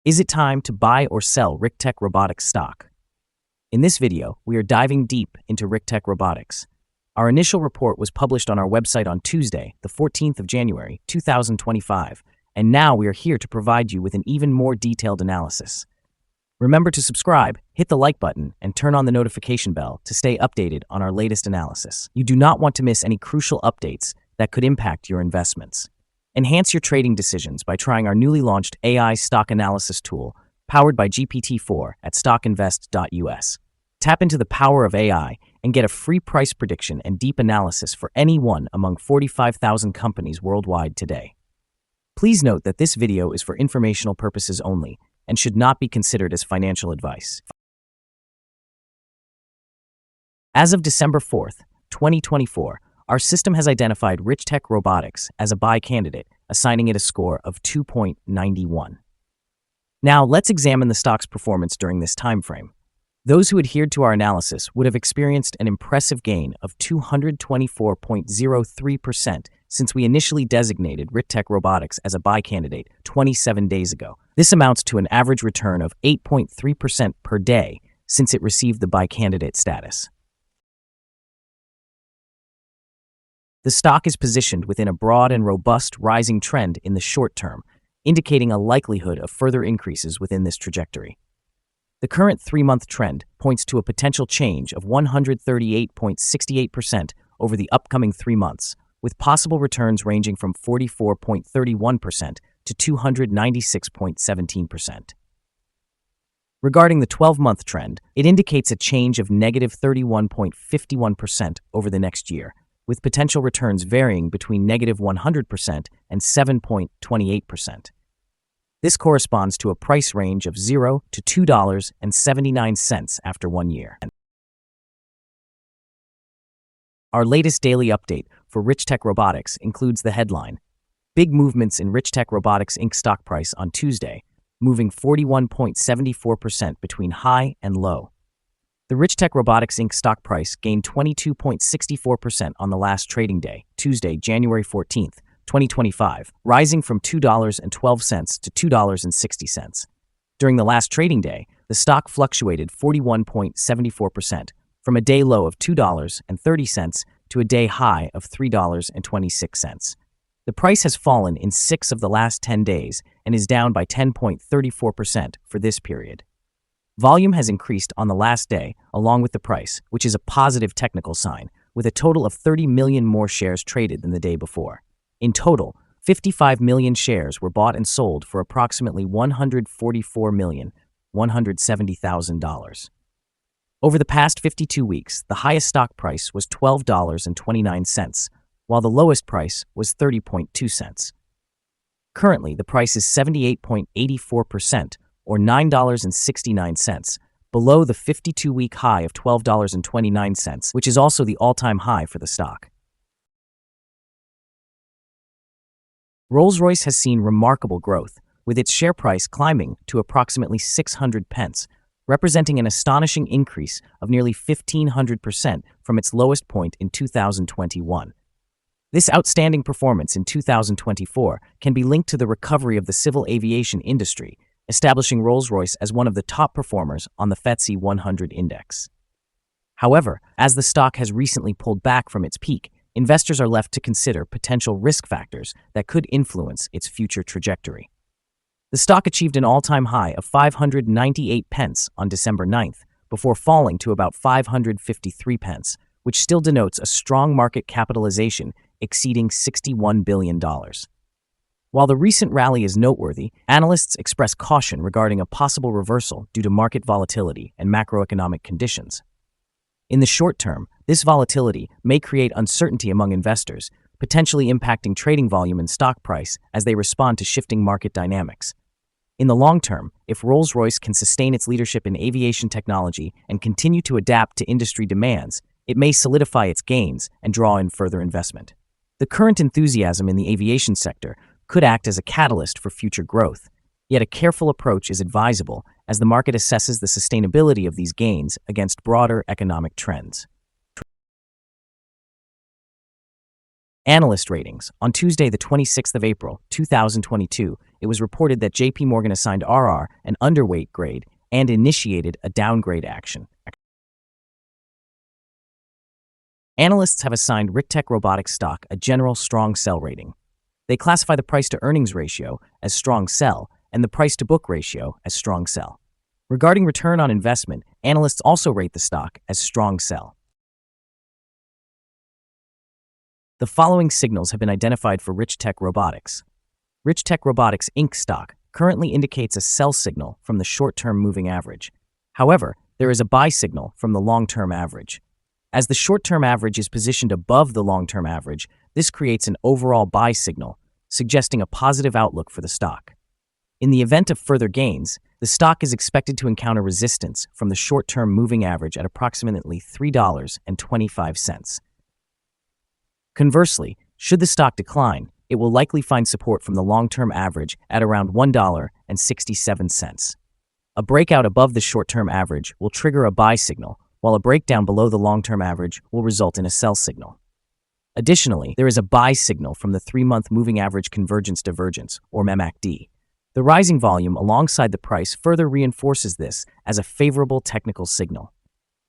Is it time to buy or sell Richtech Robotics stock? In this video, we are diving deep into Richtech Robotics. Our initial report was published on our website on Tuesday, the 14th of January, 2025, and now we are here to provide you with an even more detailed analysis. Remember to subscribe, hit the like button, and turn on the notification bell to stay updated on our latest analysis. You do not want to miss any crucial updates that could impact your investments. Enhance your trading decisions by trying our newly launched AI stock analysis tool, powered by GPT-4 at StockInvest.us. Tap into the power of AI and get a free price prediction and deep analysis for any one among 45,000 companies worldwide today. Please note that this video is for informational purposes only and should not be considered as financial advice. As of December 4th, 2024, our system has identified Richtech Robotics as a buy candidate, assigning it a score of 2.91. Now, let's examine the stock's performance during this time frame. Those who adhered to our analysis would have experienced an impressive gain of 224.03% since we initially designated Richtech Robotics as a buy candidate 27 days ago. This amounts to an average return of 8.3% per day since it received the buy candidate status. The stock is positioned within a broad and robust rising trend in the short term, indicating a likelihood of further increases within this trajectory. The current 3-month trend points to a potential change of 138.68% over the upcoming 3 months, with possible returns ranging from 44.31% to 296.17%. Regarding the 12-month trend, it indicates a change of negative 31.51% over the next year, with potential returns varying between negative 100% and 7.28%. This corresponds to a price range of $0 to $2.79 after 1 year. Our latest daily update for Richtech Robotics includes the headline: Big movements in Richtech Robotics Inc. stock price on Tuesday, moving 41.74% between high and low. The Richtech Robotics Inc. stock price gained 22.64% on the last trading day, Tuesday, January 14th, 2025, rising from $2.12 to $2.60. During the last trading day, the stock fluctuated 41.74%, from a day low of $2.30 to a day high of $3.26. The price has fallen in 6 of the last 10 days and is down by 10.34% for this period. Volume has increased on the last day, along with the price, which is a positive technical sign, with a total of 30 million more shares traded than the day before. In total, 55 million shares were bought and sold for approximately $144,170,000. Over the past 52 weeks, the highest stock price was $12.29, while the lowest price was 30.2 cents. Currently, the price is 78.84%, or $9.69, below the 52-week high of $12.29, which is also the all-time high for the stock. Rolls-Royce has seen remarkable growth, with its share price climbing to approximately 600 pence, representing an astonishing increase of nearly 1,500% from its lowest point in 2021. This outstanding performance in 2024 can be linked to the recovery of the civil aviation industry, establishing Rolls-Royce as one of the top performers on the FTSE 100 index. However, as the stock has recently pulled back from its peak, investors are left to consider potential risk factors that could influence its future trajectory. The stock achieved an all-time high of 598 pence on December 9th, before falling to about 553 pence, which still denotes a strong market capitalization exceeding $61 billion. While the recent rally is noteworthy, analysts express caution regarding a possible reversal due to market volatility and macroeconomic conditions. In the short term, this volatility may create uncertainty among investors, potentially impacting trading volume and stock price as they respond to shifting market dynamics. In the long term, if Rolls-Royce can sustain its leadership in aviation technology and continue to adapt to industry demands, it may solidify its gains and draw in further investment. The current enthusiasm in the aviation sector could act as a catalyst for future growth, yet a careful approach is advisable as the market assesses the sustainability of these gains against broader economic trends. Analyst ratings. On Tuesday, the 26th of April, 2022, it was reported that JP Morgan assigned RR an underweight grade and initiated a downgrade action. Analysts have assigned Richtech Robotics stock a general strong sell rating. They classify the price-to-earnings ratio as strong sell and the price-to-book ratio as strong sell. Regarding return on investment, analysts also rate the stock as strong sell. The following signals have been identified for Richtech Robotics. Richtech Robotics Inc. stock currently indicates a sell signal from the short-term moving average. However, there is a buy signal from the long-term average. As the short-term average is positioned above the long-term average, this creates an overall buy signal, suggesting a positive outlook for the stock. In the event of further gains, the stock is expected to encounter resistance from the short-term moving average at approximately $3.25. Conversely, should the stock decline, it will likely find support from the long-term average at around $1.67. A breakout above the short-term average will trigger a buy signal, while a breakdown below the long-term average will result in a sell signal. Additionally, there is a buy signal from the 3-month moving average convergence divergence, or MACD. The rising volume alongside the price further reinforces this as a favorable technical signal.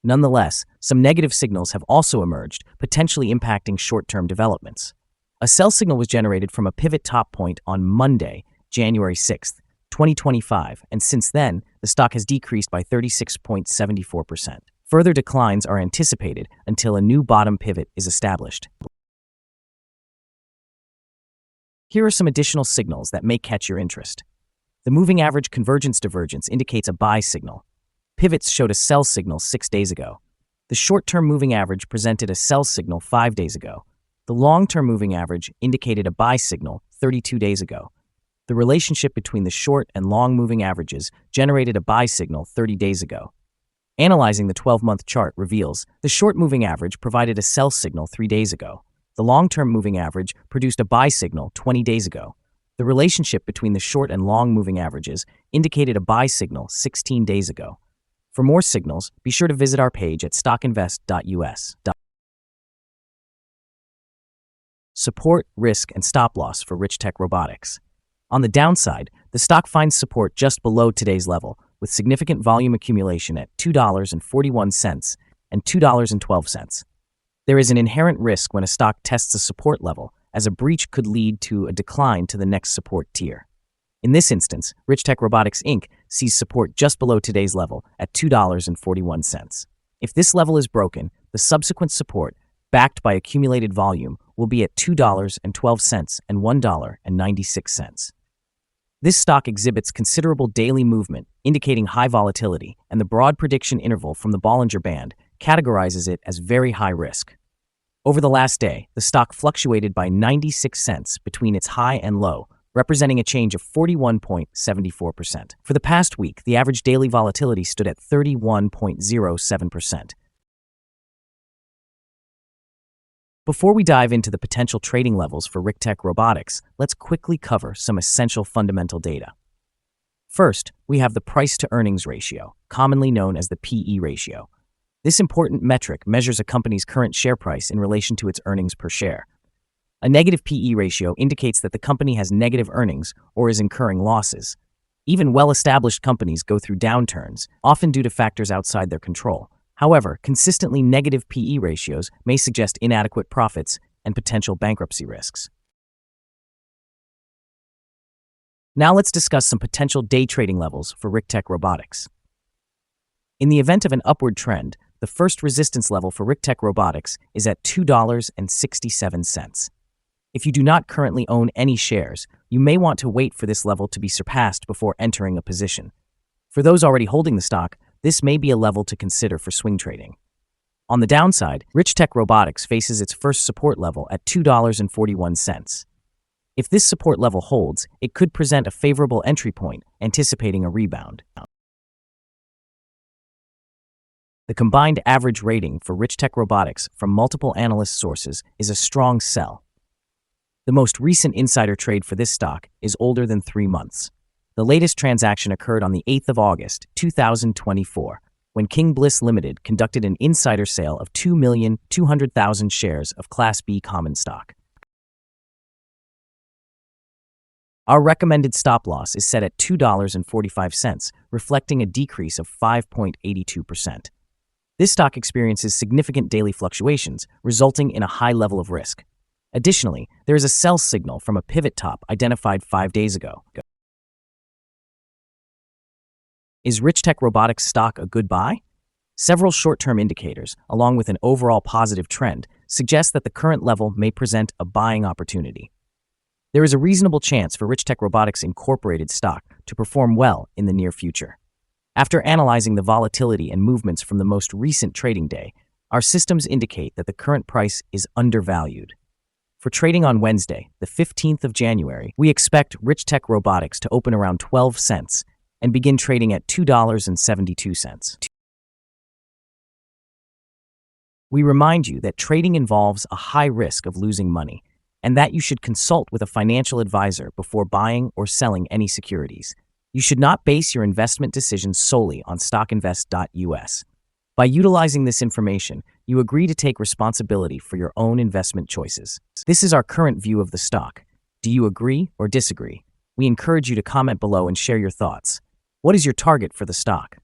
Nonetheless, some negative signals have also emerged, potentially impacting short-term developments. A sell signal was generated from a pivot top point on Monday, January 6, 2025, and since then, the stock has decreased by 36.74%. Further declines are anticipated until a new bottom pivot is established. Here are some additional signals that may catch your interest. The moving average convergence divergence indicates a buy signal. Pivots showed a sell signal 6 days ago. The short-term moving average presented a sell signal 5 days ago. The long-term moving average indicated a buy signal 32 days ago. The relationship between the short and long moving averages generated a buy signal 30 days ago. Analyzing the 12-month chart reveals the short moving average provided a sell signal 3 days ago. The long-term moving average produced a buy signal 20 days ago. The relationship between the short and long moving averages indicated a buy signal 16 days ago. For more signals, be sure to visit our page at StockInvest.us. Support, risk, and stop loss for Richtech Robotics. On the downside, the stock finds support just below today's level, with significant volume accumulation at $2.41 and $2.12. There is an inherent risk when a stock tests a support level, as a breach could lead to a decline to the next support tier. In this instance, Richtech Robotics Inc. sees support just below today's level at $2.41. If this level is broken, the subsequent support, backed by accumulated volume, will be at $2.12 and $1.96. This stock exhibits considerable daily movement, indicating high volatility, and the broad prediction interval from the Bollinger Band categorizes it as very high risk. Over the last day, the stock fluctuated by 96 cents between its high and low, representing a change of 41.74%. For the past week, the average daily volatility stood at 31.07%. Before we dive into the potential trading levels for Richtech Robotics, let's quickly cover some essential fundamental data. First, we have the price-to-earnings ratio, commonly known as the PE ratio. This important metric measures a company's current share price in relation to its earnings per share. A negative PE ratio indicates that the company has negative earnings or is incurring losses. Even well-established companies go through downturns, often due to factors outside their control. However, consistently negative PE ratios may suggest inadequate profits and potential bankruptcy risks. Now let's discuss some potential day trading levels for Richtech Robotics. In the event of an upward trend, the first resistance level for Richtech Robotics is at $2.67. If you do not currently own any shares, you may want to wait for this level to be surpassed before entering a position. For those already holding the stock, this may be a level to consider for swing trading. On the downside, Richtech Robotics faces its first support level at $2.41. If this support level holds, it could present a favorable entry point, anticipating a rebound. The combined average rating for Richtech Robotics from multiple analyst sources is a strong sell. The most recent insider trade for this stock is older than 3 months. The latest transaction occurred on the 8th of August, 2024, when King Bliss Limited conducted an insider sale of 2,200,000 shares of Class B common stock. Our recommended stop loss is set at $2.45, reflecting a decrease of 5.82%. This stock experiences significant daily fluctuations, resulting in a high level of risk. Additionally, there is a sell signal from a pivot top identified 5 days ago. Is Richtech Robotics stock a good buy? Several short-term indicators, along with an overall positive trend, suggest that the current level may present a buying opportunity. There is a reasonable chance for Richtech Robotics Incorporated stock to perform well in the near future. After analyzing the volatility and movements from the most recent trading day, our systems indicate that the current price is undervalued. For trading on Wednesday, the 15th of January, we expect Richtech Robotics to open around 12 cents and begin trading at $2.72. We remind you that trading involves a high risk of losing money, and that you should consult with a financial advisor before buying or selling any securities. You should not base your investment decisions solely on StockInvest.us. By utilizing this information, you agree to take responsibility for your own investment choices. This is our current view of the stock. Do you agree or disagree? We encourage you to comment below and share your thoughts. What is your target for the stock?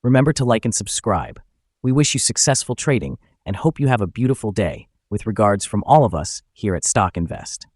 Remember to like and subscribe. We wish you successful trading and hope you have a beautiful day. With regards from all of us here at Stock Invest.